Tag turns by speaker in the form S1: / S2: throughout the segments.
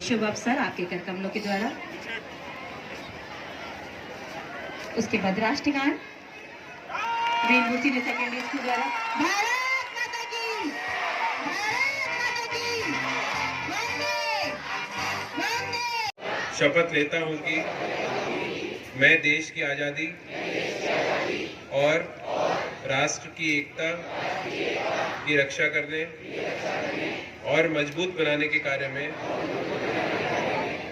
S1: शुभ अवसर आपके कर कमलों के द्वारा। उसके बाद राष्ट्रगान वेलभूति ने सेकेंडरी स्कूल द्वारा। भारत माता की, भारत माता की, वंदे वंदे।
S2: शपथ लेता हूं कि मैं देश की आजादी और राष्ट्र की एकता की रक्षा करने और मजबूत बनाने के कार्य में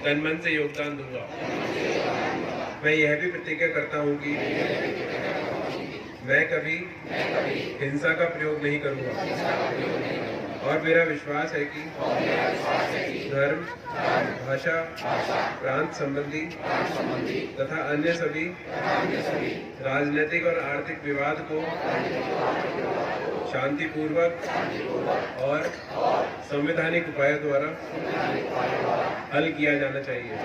S2: तन मन से योगदान दूंगा। मैं यह भी प्रतिज्ञा करता हूं कि मैं कभी हिंसा का प्रयोग नहीं करूंगा और मेरा विश्वास है कि धर्म, भाषा, प्रांत संबंधी तथा अन्य सभी राजनीतिक और आर्थिक विवाद को शांतिपूर्वक और संवैधानिक उपायों द्वारा हल किया जाना चाहिए।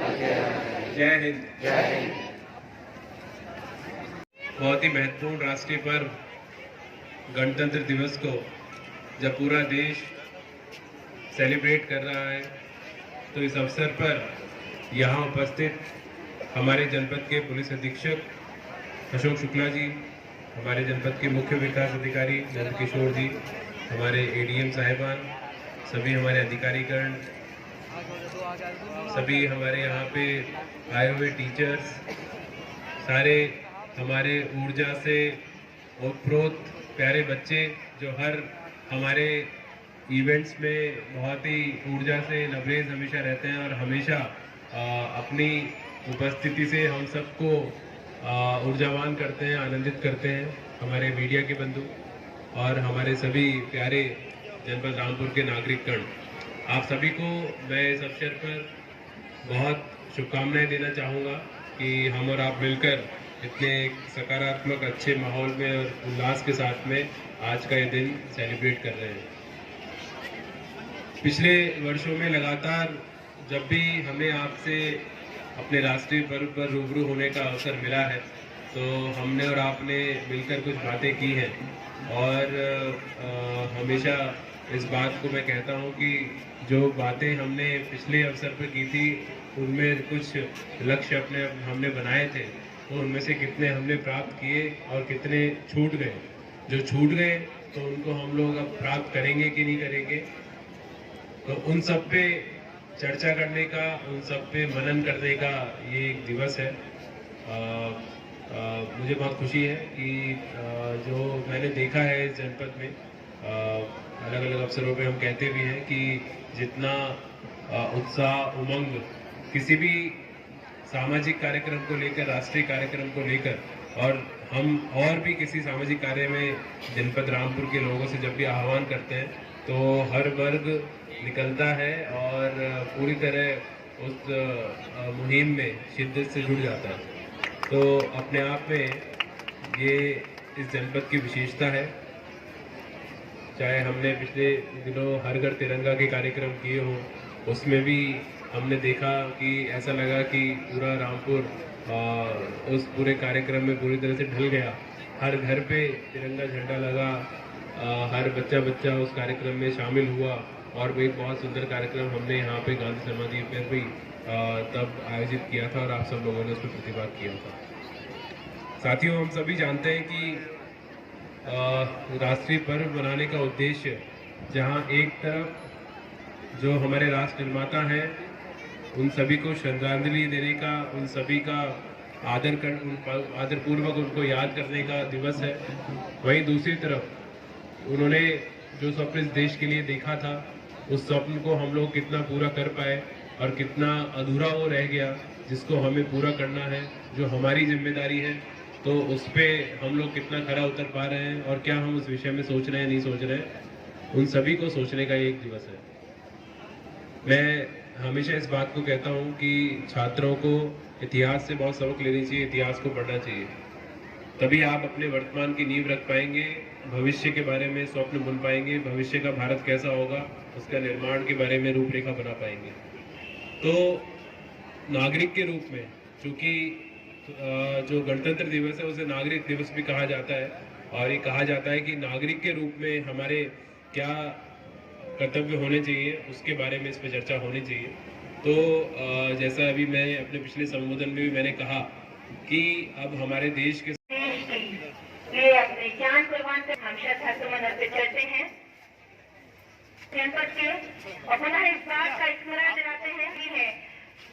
S2: जय हिंद। जय हिंद। बहुत ही महत्वपूर्ण राष्ट्रीय पर्व गणतंत्र दिवस को जब पूरा देश सेलिब्रेट कर रहा है, तो इस अवसर पर यहाँ उपस्थित हमारे जनपद के पुलिस अधीक्षक अशोक शुक्ला जी, हमारे जनपद के मुख्य विकास अधिकारी नंदकिशोर जी, हमारे एडीएम साहिबान, सभी हमारे अधिकारीगण, सभी हमारे यहाँ पे आए हुए टीचर्स, सारे हमारे ऊर्जा से ओतप्रोत प्यारे बच्चे जो हर हमारे इवेंट्स में बहुत ही ऊर्जा से लबरेज हमेशा रहते हैं और हमेशा अपनी उपस्थिति से हम सबको ऊर्जावान करते हैं, आनंदित करते हैं। हमारे मीडिया के बंधु और हमारे सभी प्यारे जनपद रामपुर के नागरिकगण, आप सभी को मैं इस अवसर पर बहुत शुभकामनाएं देना चाहूँगा कि हम और आप मिलकर इतने सकारात्मक अच्छे माहौल में और उल्लास के साथ में आज का ये दिन सेलिब्रेट कर रहे हैं। पिछले वर्षों में लगातार जब भी हमें आपसे अपने राष्ट्रीय पर्व पर रूबरू होने का अवसर मिला है, तो हमने और आपने मिलकर कुछ बातें की हैं और हमेशा इस बात को मैं कहता हूं कि जो बातें हमने पिछले अवसर पर की थी, उनमें कुछ लक्ष्य हमने बनाए थे, तो उनमें से कितने हमने प्राप्त किए और कितने छूट गए। जो छूट गए तो उनको हम लोग अब प्राप्त करेंगे कि नहीं करेंगे, तो उन सब पे चर्चा करने का, उन सब पे मनन करने का ये एक दिवस है। मुझे बहुत खुशी है कि जो मैंने देखा है इस जनपद में, अलग अलग अवसरों पे हम कहते भी हैं कि जितना उत्साह, उमंग किसी भी सामाजिक कार्यक्रम को लेकर, राष्ट्रीय कार्यक्रम को लेकर, और हम और भी किसी सामाजिक कार्य में जनपद रामपुर के लोगों से जब भी आह्वान करते हैं, तो हर वर्ग निकलता है और पूरी तरह उस मुहिम में शिद्दत से जुड़ जाता है। तो अपने आप में ये इस जनपद की विशेषता है। चाहे हमने पिछले दिनों हर घर तिरंगा के कार्यक्रम किए हों, उसमें भी हमने देखा कि ऐसा लगा कि पूरा रामपुर उस पूरे कार्यक्रम में पूरी तरह से ढल गया। हर घर पे तिरंगा झंडा लगा, हर बच्चा बच्चा उस कार्यक्रम में शामिल हुआ और एक बहुत सुंदर कार्यक्रम हमने यहाँ पे गांधी समाधि पर भी तब आयोजित किया था और आप सब लोगों ने उस पर प्रतिभाग किया था। साथियों, हम सभी जानते हैं कि राष्ट्रीय पर्व मनाने का उद्देश्य जहाँ एक तरफ जो हमारे राष्ट्र निर्माता हैं उन सभी को श्रद्धांजलि देने का, उन सभी का आदरपूर्वक उनको याद करने का दिवस है, वहीं दूसरी तरफ उन्होंने जो स्वप्न इस देश के लिए देखा था उस स्वप्न को हम लोग कितना पूरा कर पाए और कितना अधूरा वो रह गया जिसको हमें पूरा करना है, जो हमारी जिम्मेदारी है, तो उस पर हम लोग कितना खरा उतर पा रहे हैं और क्या हम उस विषय में सोच रहे हैं नहीं सोच रहे हैं, उन सभी को सोचने का एक दिवस है। मैं हमेशा इस बात को कहता हूं कि छात्रों को इतिहास से बहुत सबक लेनी चाहिए, इतिहास को पढ़ना चाहिए, तभी आप अपने वर्तमान की नींव रख पाएंगे, भविष्य के बारे में स्वप्न बुन पाएंगे, भविष्य का भारत कैसा होगा उसका निर्माण के बारे में रूपरेखा बना पाएंगे। तो नागरिक के रूप में, चूंकि जो गणतंत्र दिवस है उसे नागरिक दिवस भी कहा जाता है और ये कहा जाता है कि नागरिक के रूप में हमारे क्या कर्तव्य होने चाहिए उसके बारे में इस पर चर्चा होनी चाहिए। तो जैसा अभी मैं अपने पिछले संबोधन में भी मैंने कहा कि अब हमारे देश के
S1: अपने ज्ञान कुर्बान कर हम श्रद्धा सुमन अर्पित करते हैं जनपद के और पुनः इस बात का स्मरण दिलाते हैं कि है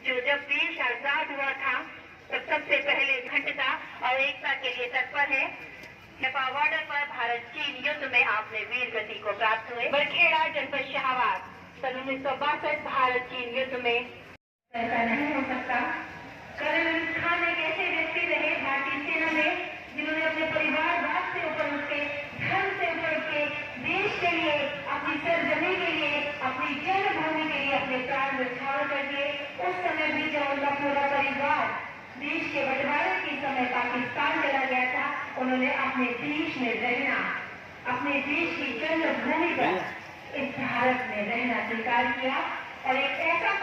S1: जो जब देश आजाद हुआ था तब सबसे पहले अखंडता और एकता के लिए तत्पर है। नेपाल बॉर्डर पर भारत चीन युद्ध में आपने वीर गति को प्राप्त हुए। बरखेड़ा जनपद शाहबाद सन 1962 भारत चीन युद्ध में ऐसा नहीं हो सकता। कर्नल खान एक ऐसे व्यक्ति रहे भारतीय सेना में जिन्होंने अपने परिवारवाद से ऊपर उठ के, धर्म से ऊपर उठ के देश के लिए, अपनी सरजमी के लिए, अपनी जन्मभूमि के लिए अपने प्राण न्यौछावर कर दिए। उस समय भी जब उनका पूरा परिवार देश के बंटवारे के समय पाकिस्तान चला गया था, उन्होंने अपने देश में रहना, अपने देश की जन्मभूमि पर इस भारत में रहना स्वीकार किया और एक ऐसा